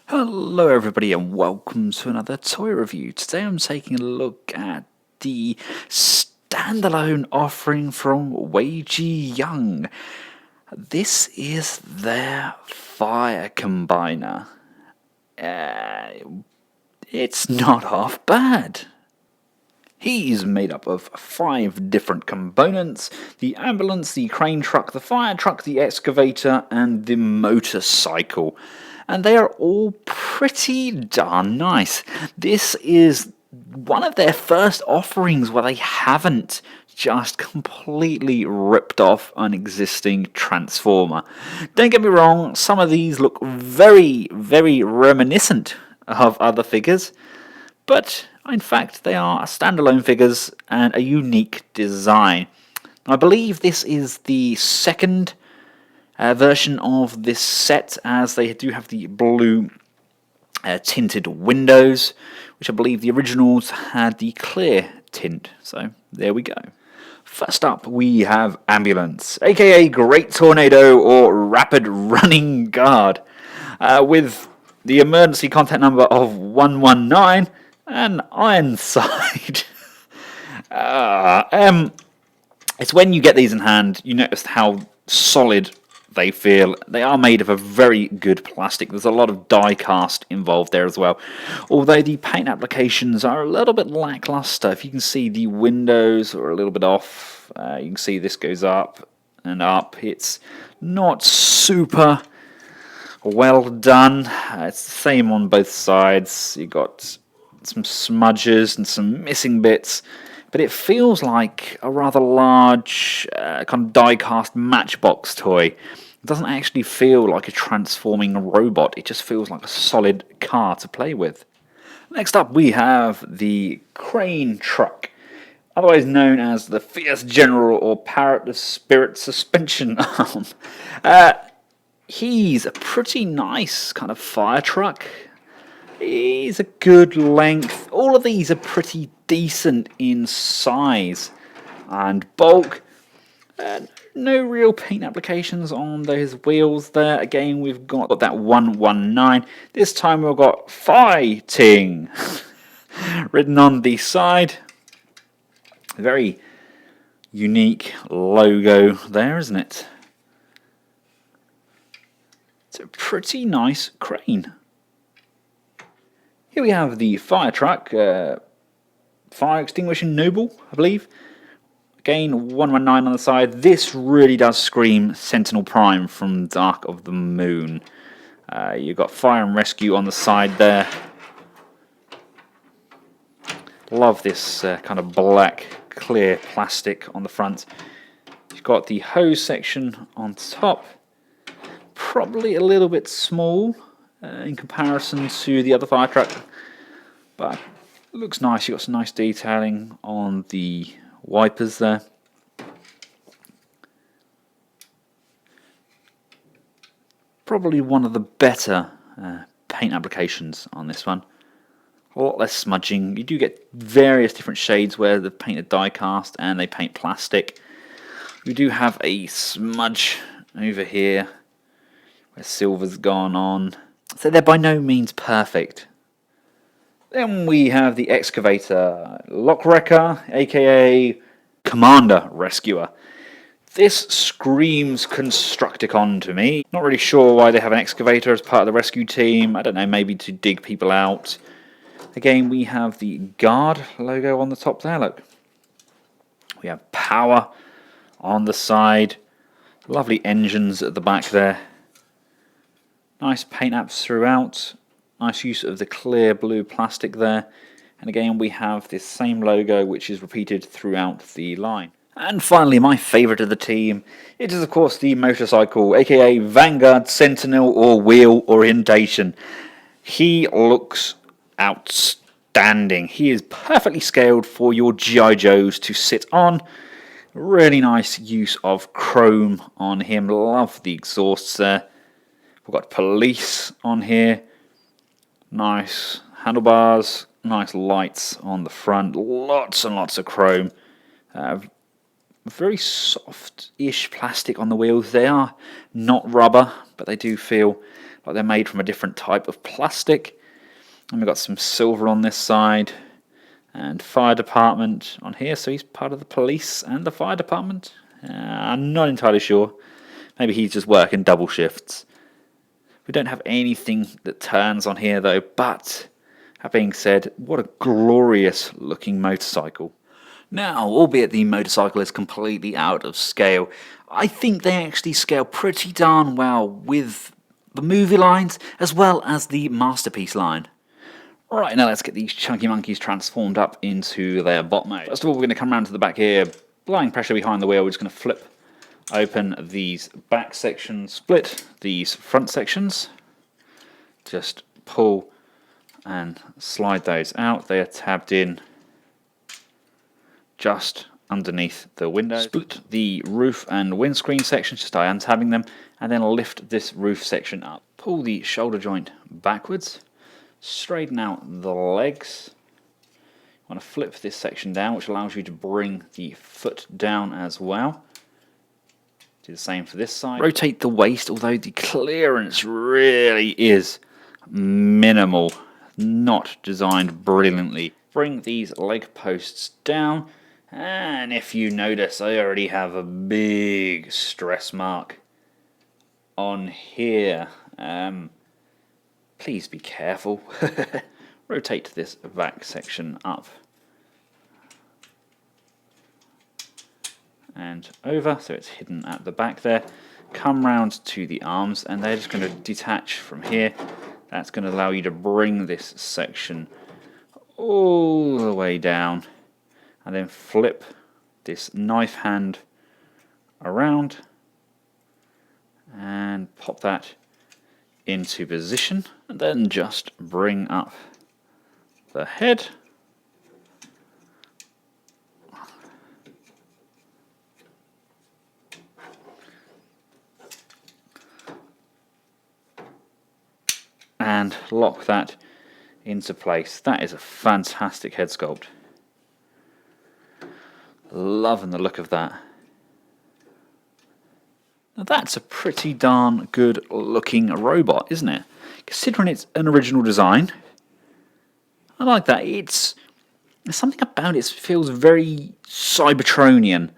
Hello everybody and welcome to another toy review. Today I'm taking a look at the standalone offering from Wei Jiang. This is their fire combiner. It's not half bad. He's made up of 5 different components: the ambulance, the crane truck, the fire truck, the excavator, and the motorcycle. And they are all pretty darn nice. This is one of their first offerings where they haven't just completely ripped off an existing Transformer. Don't get me wrong, some of these look very, very reminiscent of other figures, but in fact they are standalone figures and a unique design. I believe this is the second version of this set, as they do have the blue tinted windows, which I believe the originals had the clear tint. So there we go. First up we have Ambulance, aka Great Tornado or Rapid Running Guard, with the emergency contact number of 119 and Ironside. It's when you get these in hand, you notice how solid they feel. They are made of a very good plastic. There's a lot of die cast involved there as well, although the paint applications are a little bit lackluster. If you can see, the windows are a little bit off. You can see this goes up and up. It's not super well done. It's the same on both sides. You've got some smudges and some missing bits, but it feels like a rather large kind of die-cast Matchbox toy. It doesn't actually feel like a transforming robot, it just feels like a solid car to play with. Next up we have the crane truck, otherwise known as the Fierce General or Parrot the Spirit Suspension Arm. He's a pretty nice kind of fire truck. He's a good length. All of these are pretty decent in size and bulk. No real paint applications on those wheels there. Again, we've got that 119. This time we've got fighting written on the side. Very unique logo there, isn't it? It's a pretty nice crane. Here we have the fire truck, fire extinguishing noble, I believe. Again, 119 on the side. This really does scream Sentinel Prime from Dark of the Moon. You've got fire and rescue on the side there. Love this kind of black, clear plastic on the front. You've got the hose section on top. Probably a little bit small in comparison to the other fire truck, but it looks nice. You've got some nice detailing on the wipers there. Probably one of the better paint applications on this one. A lot less smudging. You do get various different shades where they've painted die cast and they paint plastic. We do have a smudge over here where silver's gone on. So they're by no means perfect. Then we have the excavator, Lock Wrecker, aka Commander Rescuer. This screams Constructicon to me. Not really sure why they have an excavator as part of the rescue team. I don't know, maybe to dig people out. Again, we have the guard logo on the top there, look. We have power on the side. Lovely engines at the back there. Nice paint apps throughout. Nice use of the clear blue plastic there. And again, we have this same logo which is repeated throughout the line. And finally, my favourite of the team, it is of course the motorcycle, aka Vanguard, Sentinel or Wheel Orientation. He looks outstanding. He is perfectly scaled for your G.I. Joes to sit on. Really nice use of chrome on him. Love the exhausts there. We've got police on here. Nice handlebars, nice lights on the front, lots and lots of chrome. very soft-ish plastic on the wheels. They are not rubber, but they do feel like they're made from a different type of plastic. And we've got some silver on this side, and fire department on here, so he's part of the police and the fire department. I'm not entirely sure. Maybe he's just working double shifts. We don't have anything that turns on here though, but that being said, what a glorious looking motorcycle. Now, albeit the motorcycle is completely out of scale, I think they actually scale pretty darn well with the movie lines as well as the Masterpiece line. Right, now let's get these chunky monkeys transformed up into their bot mode. First of all, we're going to come around to the back here, applying pressure behind the wheel. We're just going to flip open these back sections, split these front sections, just pull and slide those out. They are tabbed in just underneath the window. Split the roof and windscreen sections just by untabbing them, and then lift this roof section up. Pull the shoulder joint backwards, straighten out the legs. You want to flip this section down, which allows you to bring the foot down as well. Do the same for this side. Rotate the waist, although the clearance really is minimal, not designed brilliantly. Bring these leg posts down, and if you notice, I already have a big stress mark on here. Please be careful. Rotate this back section up and over, so it's hidden at the back there. Come round to the arms, and they're just going to detach from here. That's going to allow you to bring this section all the way down, and then flip this knife hand around and pop that into position, and then just bring up the head. And lock that into place. That is a fantastic head sculpt. Loving the look of that. Now that's a pretty darn good looking robot, isn't it? Considering it's an original design, I like that. There's something about it feels very Cybertronian,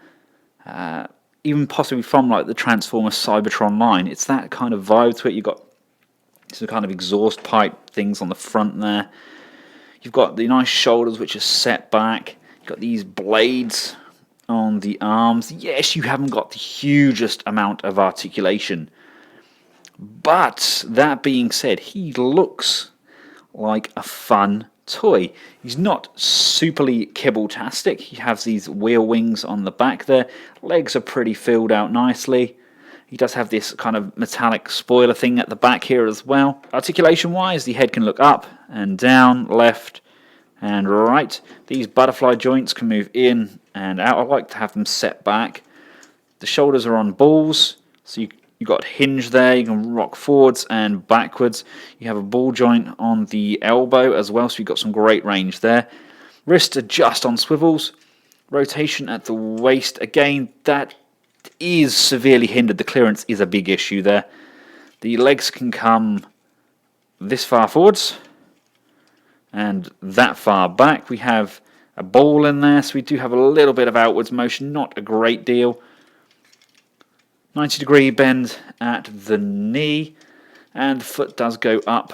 even possibly from like the Transformers Cybertron line. It's that kind of vibe to it. You've got some kind of exhaust pipe things on the front there. You've got the nice shoulders which are set back. You've got these blades on the arms. Yes, you haven't got the hugest amount of articulation, but that being said, he looks like a fun toy. He's not superly kibble-tastic. He has these wheel wings on the back there. Legs are pretty filled out nicely. He does have this kind of metallic spoiler thing at the back here as well. Articulation-wise, the head can look up and down, left and right. These butterfly joints can move in and out. I like to have them set back. The shoulders are on balls, so you've got a hinge there. You can rock forwards and backwards. You have a ball joint on the elbow as well, so you've got some great range there. Wrists are just on swivels. Rotation at the waist, again, that is severely hindered. The clearance is a big issue there. The legs can come this far forwards and that far back. We have a ball in there, so we do have a little bit of outwards motion, not a great deal. 90-degree bend at the knee, and the foot does go up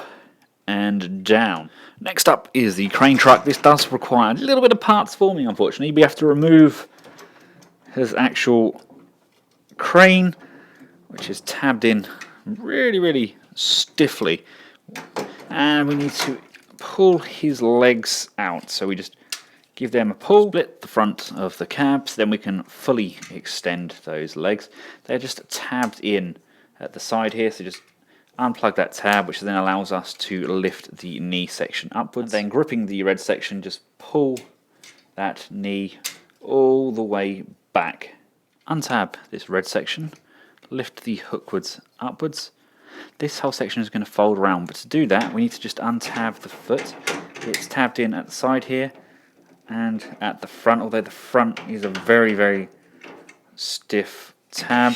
and down. Next up is the crane truck. This does require a little bit of parts forming, unfortunately. We have to remove his actual crane, which is tabbed in really stiffly, and we need to pull his legs out. So we just give them a pull, split the front of the cabs, then we can fully extend those legs. They're just tabbed in at the side here, so just unplug that tab, which then allows us to lift the knee section upwards. And then gripping the red section, just pull that knee all the way back. Untab this red section, lift the hookwards upwards. This whole section is going to fold around, but to do that we need to just untab the foot. It's tabbed in at the side here and at the front, although the front is a very stiff tab.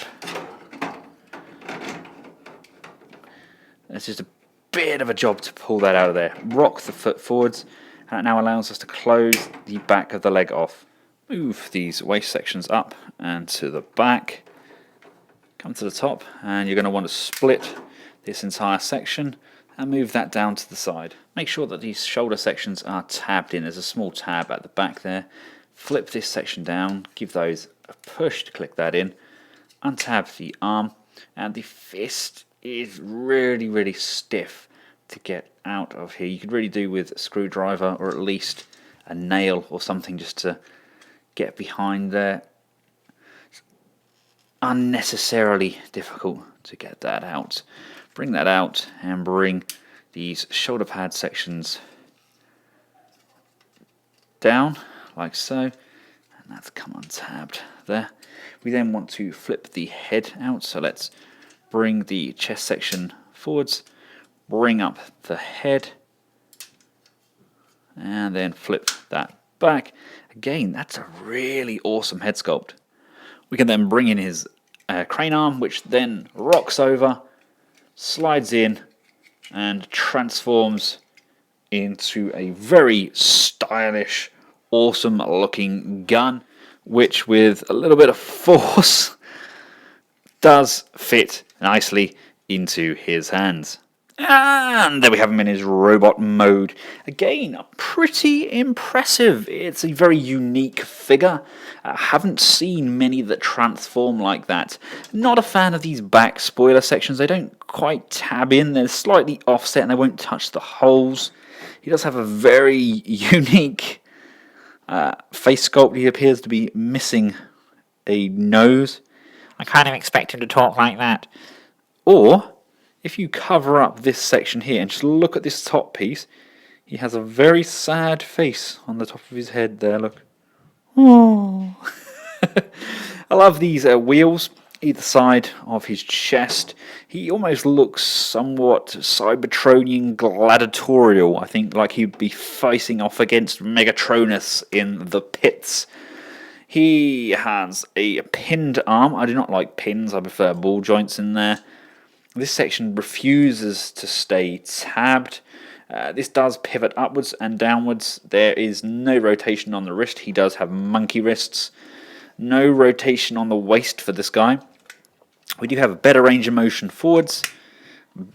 It's just a bit of a job to pull that out of there. Rock the foot forwards, and it now allows us to close the back of the leg off. Move these waist sections up and to the back. Come to the top, and you're going to want to split this entire section and move that down to the side. Make sure that these shoulder sections are tabbed in. There's a small tab at the back there. Flip this section down, give those a push to click that in, untab the arm, and the fist is really stiff to get out of here. You could really do with a screwdriver or at least a nail or something just to get behind there. It's unnecessarily difficult to get that out. Bring that out and bring these shoulder pad sections down like so, and that's come untabbed there. We then want to flip the head out, so let's bring the chest section forwards, bring up the head, and then flip that back. Again, that's a really awesome head sculpt. We can then bring in his crane arm, which then rocks over, slides in, and transforms into a very stylish, awesome looking gun, which with a little bit of force does fit nicely into his hands. And there we have him in his robot mode. Again, pretty impressive. It's a very unique figure. I haven't seen many that transform like that. Not a fan of these back spoiler sections. They don't quite tab in. They're slightly offset and they won't touch the holes. He does have a very unique face sculpt. He appears to be missing a nose. I kind of expect him to talk like that. Or if you cover up this section here and just look at this top piece, he has a very sad face on the top of his head there, look. Oh. I love these wheels either side of his chest. He almost looks somewhat Cybertronian gladiatorial. I think like he'd be facing off against Megatronus in the pits. He has a pinned arm. I do not like pins, I prefer ball joints in there. This section refuses to stay tabbed. This does pivot upwards and downwards. There is no rotation on the wrist. He does have monkey wrists. No rotation on the waist for this guy. We do have a better range of motion forwards.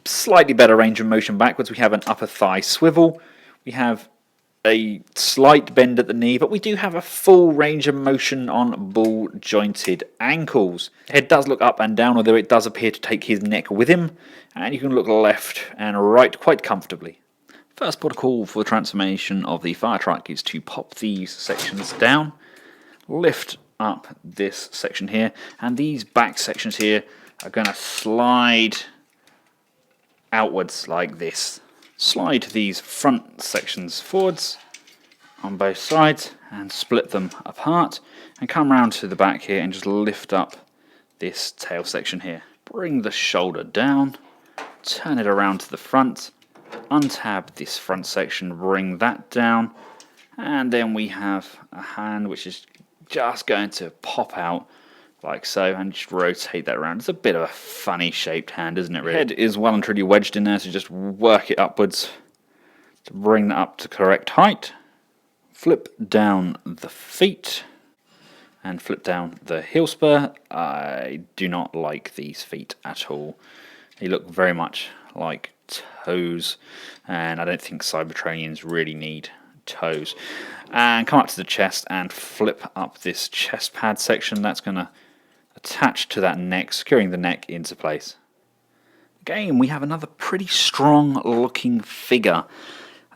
Slightly better range of motion backwards. We have an upper thigh swivel. We have a slight bend at the knee, but we do have a full range of motion on ball jointed ankles. The head does look up and down, although it does appear to take his neck with him, and you can look left and right quite comfortably. First protocol for the transformation of the fire truck is to pop these sections down, lift up this section here, and these back sections here are going to slide outwards like this. Slide these front sections forwards on both sides and split them apart, and come round to the back here and just lift up this tail section here. Bring the shoulder down, turn it around to the front, untab this front section, bring that down, and then we have a hand which is just going to pop out like so, and just rotate that around. It's a bit of a funny shaped hand, isn't it, really? Head is well and truly wedged in there, so just work it upwards to bring that up to correct height. Flip down the feet and flip down the heel spur. I do not like these feet at all. They look very much like toes, and I don't think Cybertronians really need toes. And come up to the chest and flip up this chest pad section. That's going to attach to that neck, securing the neck into place. Again, we have another pretty strong looking figure.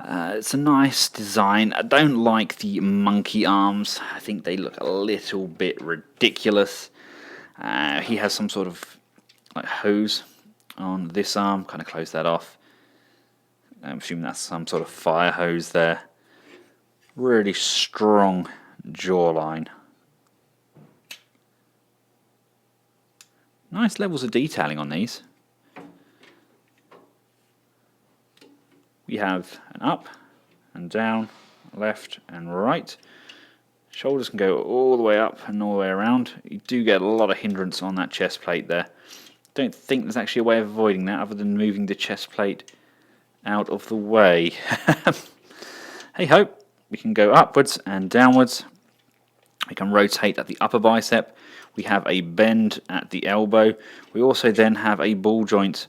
It's a nice design. I don't like the monkey arms. I think they look a little bit ridiculous. He has some sort of like hose on this arm. Kind of close that off. I'm assuming that's some sort of fire hose there. Really strong jawline. Nice levels of detailing on these. We have an up and down, left and right. Shoulders can go all the way up and all the way around. You do get a lot of hindrance on that chest plate there. Don't think there's actually a way of avoiding that other than moving the chest plate out of the way. Hey ho, we can go upwards and downwards. We can rotate at the upper bicep. We have a bend at the elbow. We also then have a ball joint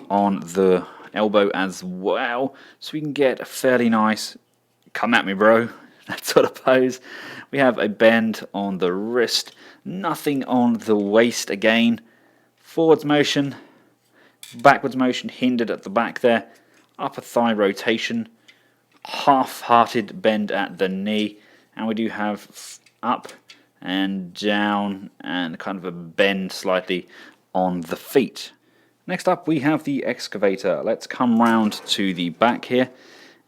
on the elbow as well. So we can get a fairly nice, come at me bro, that sort of pose. We have a bend on the wrist. Nothing on the waist again. Forwards motion, backwards motion hindered at the back there. Upper thigh rotation. Half-hearted bend at the knee. And we do have up and down and kind of a bend slightly on the feet. Next up we have the excavator. Let's come round to the back here,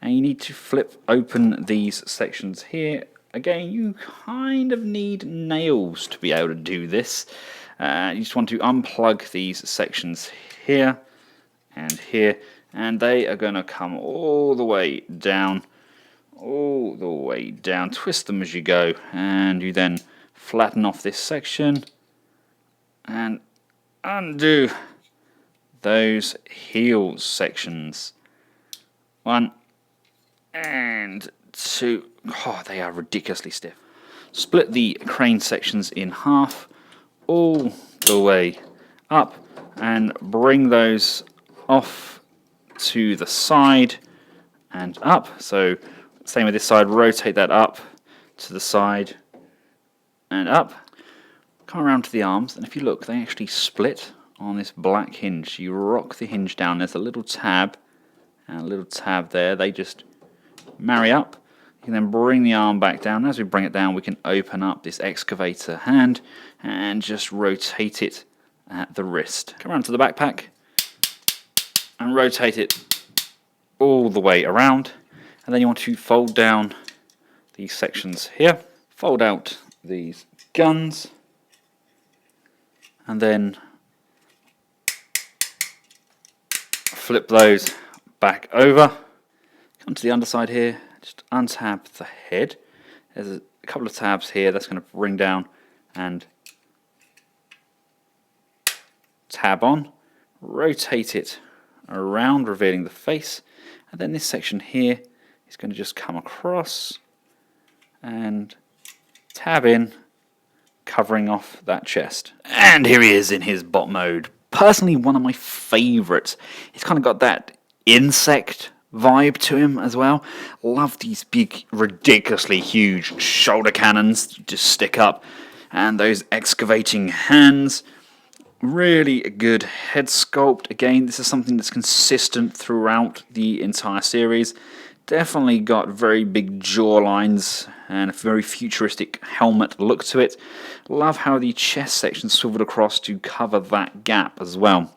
and you need to flip open these sections here. Again, you kind of need nails to be able to do this. You just want to unplug these sections here and here, and they are going to come all the way down. All the way down. Twist them as you go, and you then flatten off this section and undo those heel sections. 1 and 2. Oh, they are ridiculously stiff. Split the crane sections in half all the way up and bring those off to the side and up. So same with this side, rotate that up to the side and up. Come around to the arms, and if you look, they actually split on this black hinge. You rock the hinge down, there's a little tab and a little tab there. They just marry up. You can then bring the arm back down. As we bring it down, we can open up this excavator hand and just rotate it at the wrist. Come around to the backpack and rotate it all the way around. And then you want to fold down these sections here, fold out these guns, and then flip those back over. Come to the underside here, just untab the head. There's a couple of tabs here that's going to bring down and tab on, rotate it around, revealing the face, and then this section here is going to just come across and tab in, covering off that chest. And here he is in his bot mode. Personally, one of my favourites. He's kind of got that insect vibe to him as well. Love these big, ridiculously huge shoulder cannons you just stick up, and those excavating hands. Really good head sculpt. Again, this is something that's consistent throughout the entire series. Definitely got very big jaw lines and a very futuristic helmet look to it. Love how the chest section swiveled across to cover that gap as well.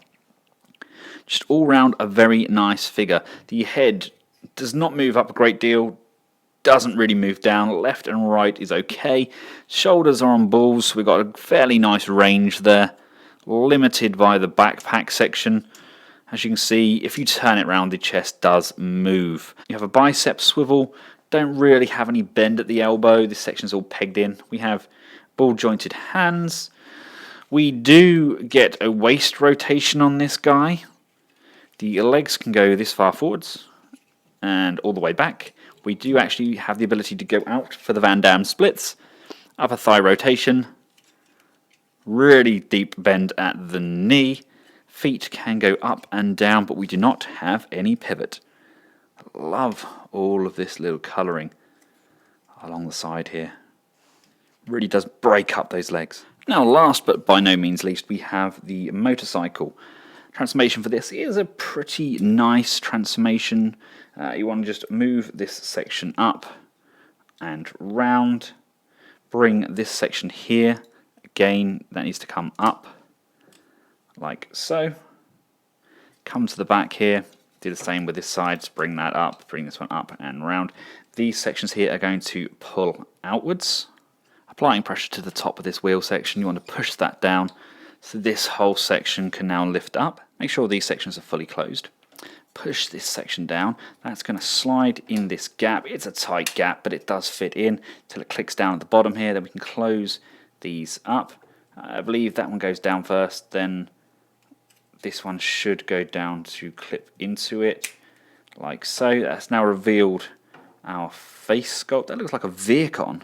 Just all round a very nice figure. The head does not move up a great deal, doesn't really move down. Left and right is okay. Shoulders are on balls, so we've got a fairly nice range there. Limited by the backpack section. As you can see, if you turn it around, the chest does move. You have a bicep swivel. Don't really have any bend at the elbow. This section's all pegged in. We have ball jointed hands. We do get a waist rotation on this guy. The legs can go this far forwards and all the way back. We do actually have the ability to go out for the Van Damme splits. Upper thigh rotation. Really deep bend at the knee. Feet can go up and down, but we do not have any pivot. Love all of this little colouring along the side here. Really does break up those legs. Now last but by no means least, we have the motorcycle. Transformation for this is a pretty nice transformation. You want to just move this section up and round. Bring this section here. Again, that needs to come up like so. Come to the back here. Do the same with this side. Just bring that up. Bring this one up and round. These sections here are going to pull outwards. Applying pressure to the top of this wheel section, you want to push that down so this whole section can now lift up. Make sure these sections are fully closed. push this section down. That's going to slide in this gap. It's a tight gap, but it does fit in till it clicks down at the bottom here. Then we can close these up. I believe that one goes down first, then this one should go down to clip into it, like so. That's now revealed our face sculpt. That looks like a Veercon.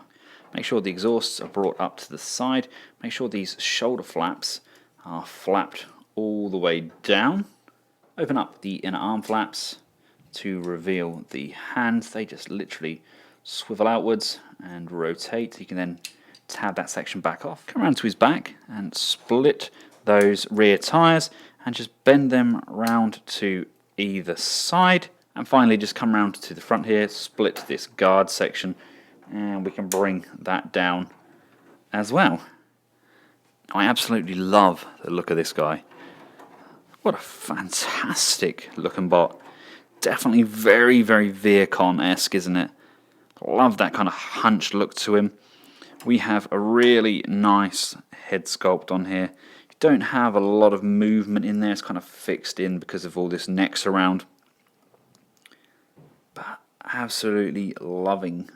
Make sure the exhausts are brought up to the side. Make sure these shoulder flaps are flapped all the way down. Open up the inner arm flaps to reveal the hands. They just literally swivel outwards and rotate. You can then tab that section back off. Come around to his back and split those rear tyres and just bend them round to either side. And finally just come round to the front here, split this guard section, and we can bring that down as well. I absolutely love the look of this guy. What a fantastic looking bot. Definitely very, very Veercon-esque, isn't it? Love that kind of hunched look to him. We have a really nice head sculpt on here. You don't have a lot of movement in there. It's kind of fixed in because of all this neck surround. But absolutely loving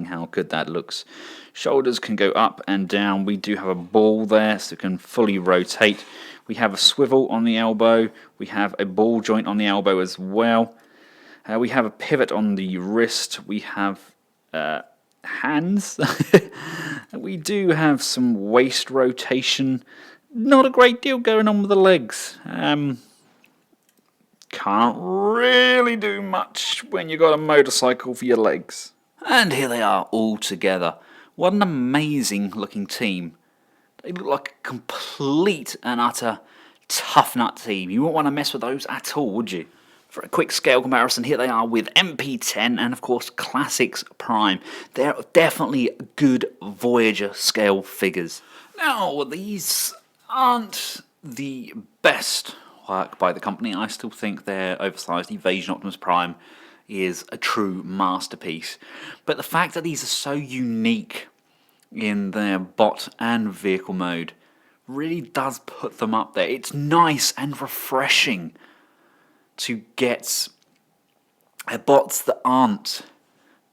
how good that looks. Shoulders can go up and down. We do have a ball there, so it can fully rotate. We have a swivel on the elbow. We have a ball joint on the elbow as well. We have a pivot on the wrist. We have hands. We do have some waist rotation. Not a great deal going on with the legs. Can't really do much when you've got a motorcycle for your legs. And here they are all together. What an amazing looking team. They look like a complete and utter tough nut team. You wouldn't want to mess with those at all, would you? For a quick scale comparison, here they are with MP10 and of course Classics Prime. They're definitely good Voyager scale figures. Now, these aren't the best work by the company. I still think their oversized Evasion Optimus Prime is a true masterpiece. But the fact that these are so unique in their bot and vehicle mode really does put them up there. It's nice and refreshing to get bots that aren't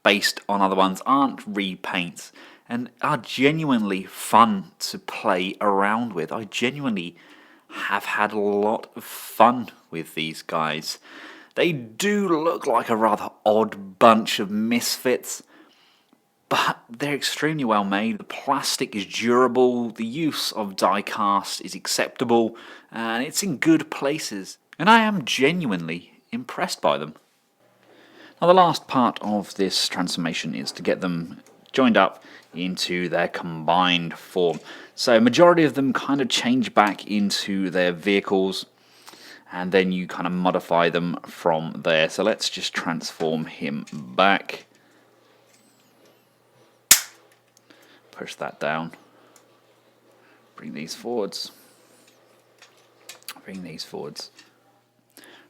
based on other ones, aren't repaints, and are genuinely fun to play around with. I genuinely have had a lot of fun with these guys. They do look like a rather odd bunch of misfits, but they're extremely well made. The plastic is durable, the use of die cast is acceptable, and it's in good places. And I am genuinely impressed by them. Now the last part of this transformation is to get them joined up into their combined form. So majority of them kind of change back into their vehicles, and then you kind of modify them from there. So let's just transform him back. Push that down. Bring these forwards. Bring these forwards.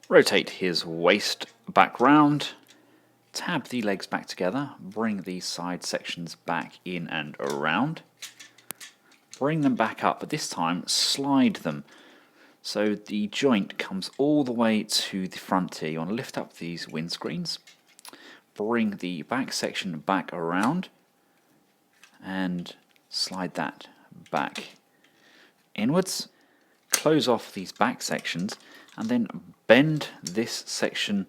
Rotate his waist back round. Tab the legs back together. Bring these side sections back in and around. Bring them back up, but this time slide them. So the joint comes all the way to the front here. You want to lift up these windscreens. Bring the back section back around. And slide that back inwards. Close off these back sections. And then bend this section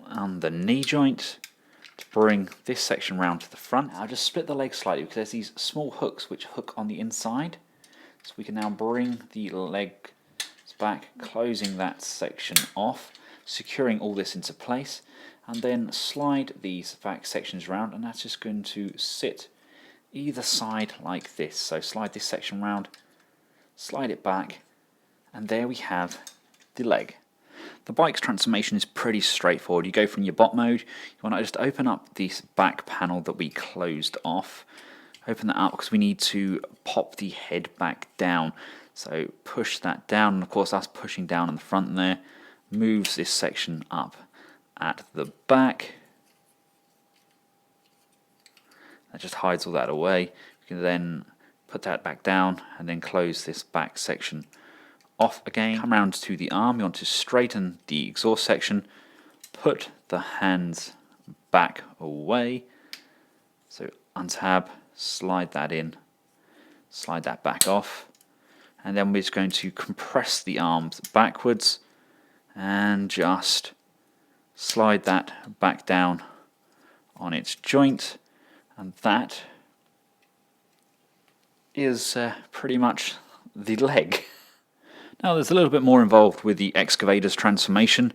on the knee joint to bring this section round to the front. I'll just split the legs slightly because there's these small hooks which hook on the inside. So we can now bring the legs back, closing that section off, securing all this into place, and then slide these back sections round, and that's just going to sit either side like this. So slide this section round, slide it back, and there we have the leg. The bike's transformation is pretty straightforward. You go from your bot mode, you want to just open up this back panel that we closed off. Open that up because we need to pop the head back down. So push that down, and of course us pushing down on the front there moves this section up at the back. That just hides all that away. We can then put that back down and then close this back section off again. Come around to the arm, you want to straighten the exhaust section, put the hands back away, so untab, slide that in, slide that back off, and then we're just going to compress the arms backwards and just slide that back down on its joint, and that is pretty much the leg. Now there's a little bit more involved with the excavator's transformation.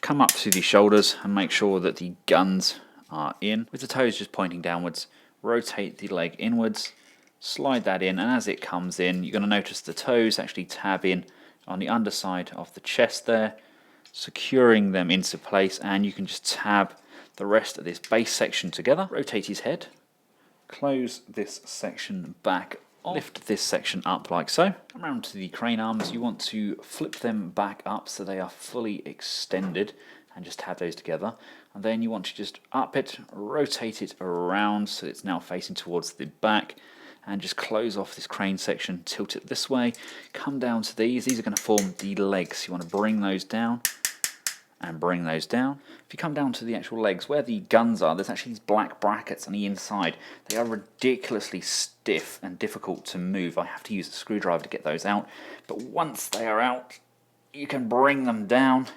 Come up to the shoulders and make sure that the guns are in, with the toes just pointing downwards. Rotate the leg inwards, slide that in, and as it comes in, you're going to notice the toes actually tab in on the underside of the chest there, securing them into place, and you can just tab the rest of this base section together. Rotate his head, close this section back off, lift this section up like so. Come around to the crane arms, you want to flip them back up so they are fully extended, and just tab those together. And then you want to just up it, rotate it around so it's now facing towards the back, and just close off this crane section, tilt it this way, come down to these are going to form the legs. You want to bring those down and bring those down. If you come down to the actual legs, where the guns are, there's actually these black brackets on the inside. They are ridiculously stiff and difficult to move. I have to use a screwdriver to get those out, but once they are out, you can bring them down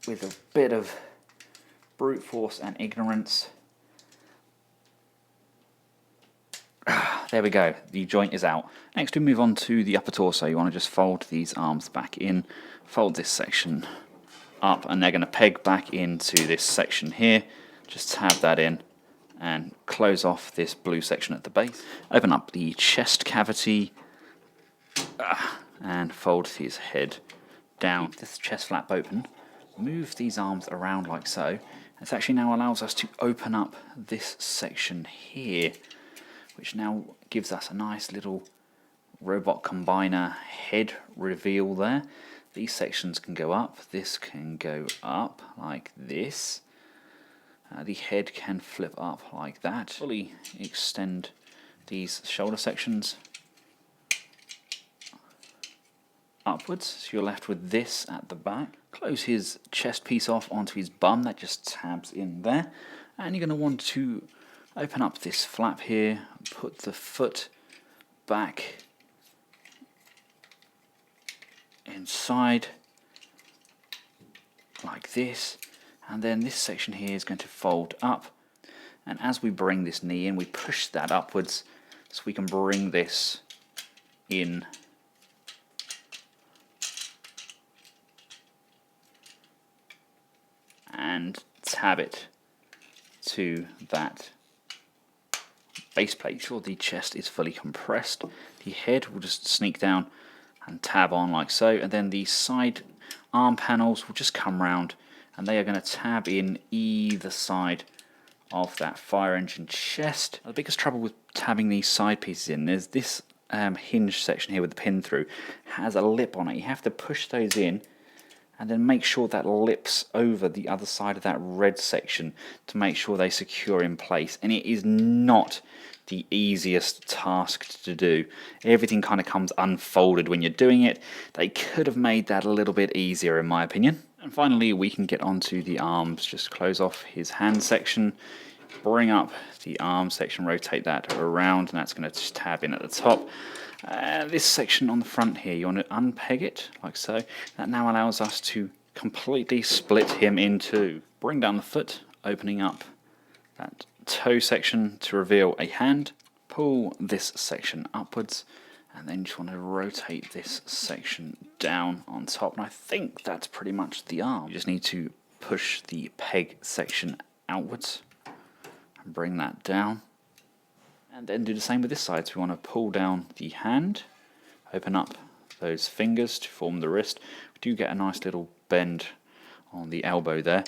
with a bit of brute force and ignorance. There we go, the joint is out. Next we move on to the upper torso. You want to just fold these arms back in, fold this section up, and they're going to peg back into this section here. Just tab that in and close off this blue section at the base. Open up the chest cavity and fold his head down. This chest flap open. Move these arms around like so. This actually now allows us to open up this section here, which now gives us a nice little robot combiner head reveal there. These sections can go up, this can go up like this. The head can flip up like that. Fully extend these shoulder sections upwards, so you're left with this at the back. Close his chest piece off onto his bum, that just tabs in there. And you're going to want to open up this flap here, put the foot back inside like this, and then this section here is going to fold up, and as we bring this knee in, we push that upwards so we can bring this in and tab it to that base plate. Make sure the chest is fully compressed. The head will just sneak down and tab on like so, and then the side arm panels will just come round and they are going to tab in either side of that fire engine chest. The biggest trouble with tabbing these side pieces in, there's this hinge section here with the pin through, has a lip on it. You have to push those in and then make sure that lips over the other side of that red section to make sure they secure in place. And it is not the easiest task to do. Everything kind of comes unfolded when you're doing it. They could have made that a little bit easier in my opinion. And finally we can get onto the arms. Just close off his hand section, bring up the arm section, rotate that around, and that's going to just tab in at the top. This section on the front here, you want to unpeg it like so. That now allows us to completely split him in two. Bring down the foot, opening up that toe section to reveal a hand. Pull this section upwards, and then you just want to rotate this section down on top. And I think that's pretty much the arm. You just need to push the peg section outwards and bring that down. And then do the same with this side. So we want to pull down the hand, open up those fingers to form the wrist. We do get a nice little bend on the elbow there.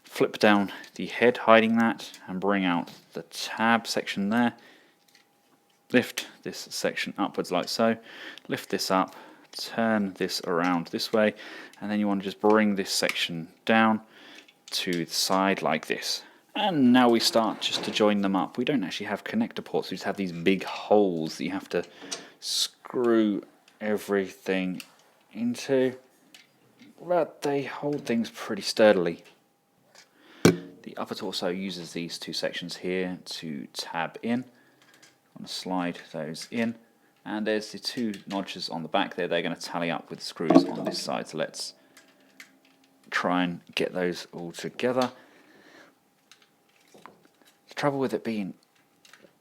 Flip down the head, hiding that, and bring out the tab section there. Lift this section upwards like so. Lift this up, turn this around this way, and then you want to just bring this section down to the side like this. And now we start just to join them up. We don't actually have connector ports, we just have these big holes that you have to screw everything into, but they hold things pretty sturdily. The upper torso uses these two sections here to tab in. I'm going to slide those in, and there's the two notches on the back there. They're going to tally up with the screws on this side, so let's try and get those all together. The trouble with it being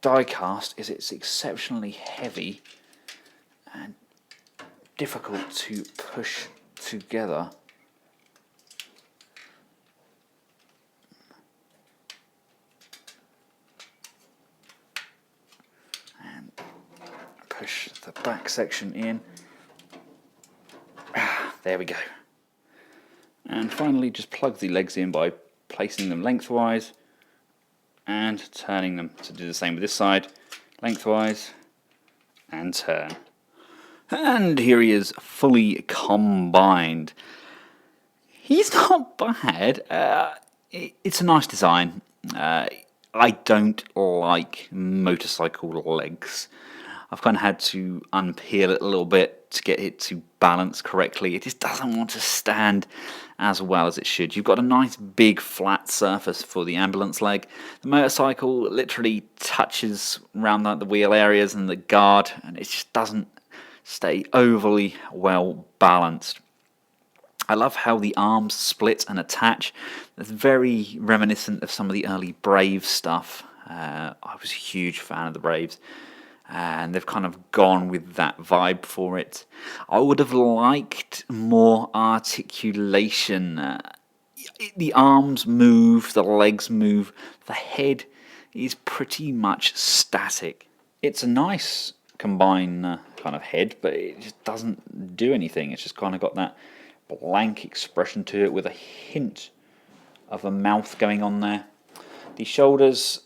die cast is it's exceptionally heavy and difficult to push together. And push the back section in. There we go. And finally just plug the legs in by placing them lengthwise and turning them to do the same with this side. Lengthwise and turn. And here he is, fully combined. He's not bad. It's a nice design. I don't like motorcycle legs. I've kind of had to unpeel it a little bit to get it to balance correctly. It just doesn't want to stand as well as it should. You've got a nice big flat surface for the ambulance leg. The motorcycle literally touches around the wheel areas and the guard, and it just doesn't stay overly well balanced. I love how the arms split and attach. It's very reminiscent of some of the early Brave stuff. I was a huge fan of the Braves, and they've kind of gone with that vibe for it. I would have liked more articulation. The arms move, the legs move, the head is pretty much static. It's a nice combine kind of head, but it just doesn't do anything. It's just kind of got that blank expression to it with a hint of a mouth going on there. The shoulders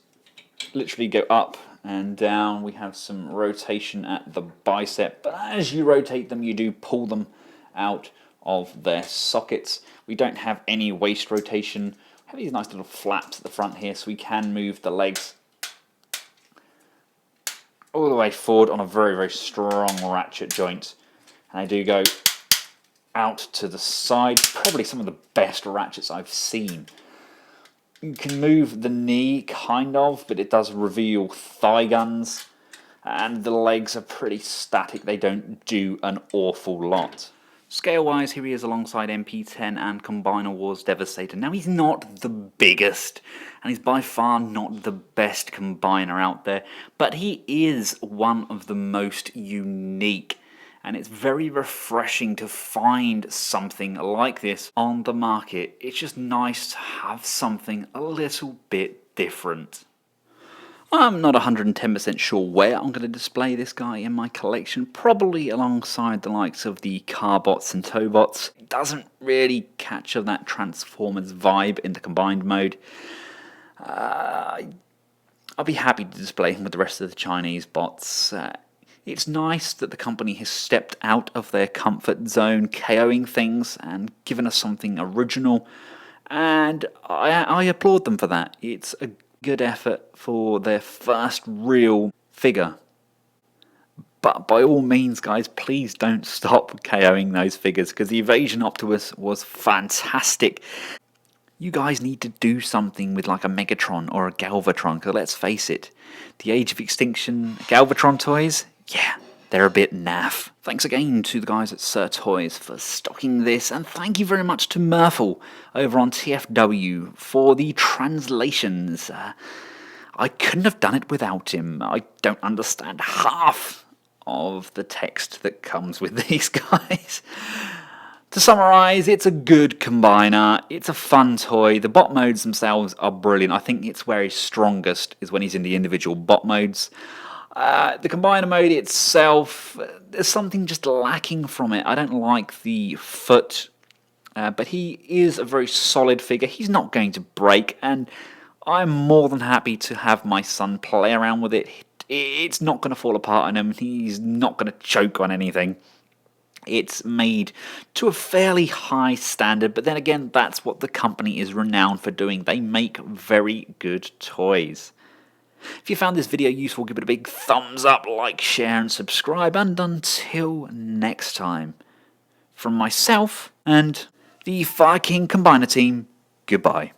literally go up and down. We have some rotation at the bicep, but as you rotate them, you do pull them out of their sockets. We don't have any waist rotation. We have these nice little flaps at the front here, so we can move the legs all the way forward on a very, very strong ratchet joint. And they do go out to the side. Probably some of the best ratchets I've seen. You can move the knee, kind of, but it does reveal thigh guns. And the legs are pretty static. They don't do an awful lot. Scale-wise, here he is alongside MP10 and Combiner Wars Devastator. Now, he's not the biggest, and he's by far not the best combiner out there, but he is one of the most unique, and it's very refreshing to find something like this on the market. It's just nice to have something a little bit different. I'm not 110% sure where I'm going to display this guy in my collection, probably alongside the likes of the Carbots and Towbots. It doesn't really capture that Transformers vibe in the combined mode. I'll be happy to display him with the rest of the Chinese bots. It's nice that the company has stepped out of their comfort zone, KOing things and given us something original, and I applaud them for that. It's a good effort for their first real figure. But by all means, guys, please don't stop KOing those figures, because the Evasion Optimus was fantastic. You guys need to do something with like a Megatron or a Galvatron, because let's face it, the Age of Extinction Galvatron toys, yeah, they're a bit naff. Thanks again to the guys at Sirtoys for stocking this, and thank you very much to Murphle over on TFW for the translations. I couldn't have done it without him. I don't understand half of the text that comes with these guys. To summarise, it's a good combiner, it's a fun toy, the bot modes themselves are brilliant. I think it's where he's strongest is when he's in the individual bot modes. The combiner mode itself, there's something just lacking from it. I don't like the foot, but he is a very solid figure. He's not going to break, and I'm more than happy to have my son play around with it. It's not going to fall apart on him. He's not going to choke on anything. It's made to a fairly high standard, but then again, that's what the company is renowned for doing. They make very good toys. If you found this video useful, give it a big thumbs up, like, share and subscribe, and until next time, from myself and the Fire King Combiner team, goodbye.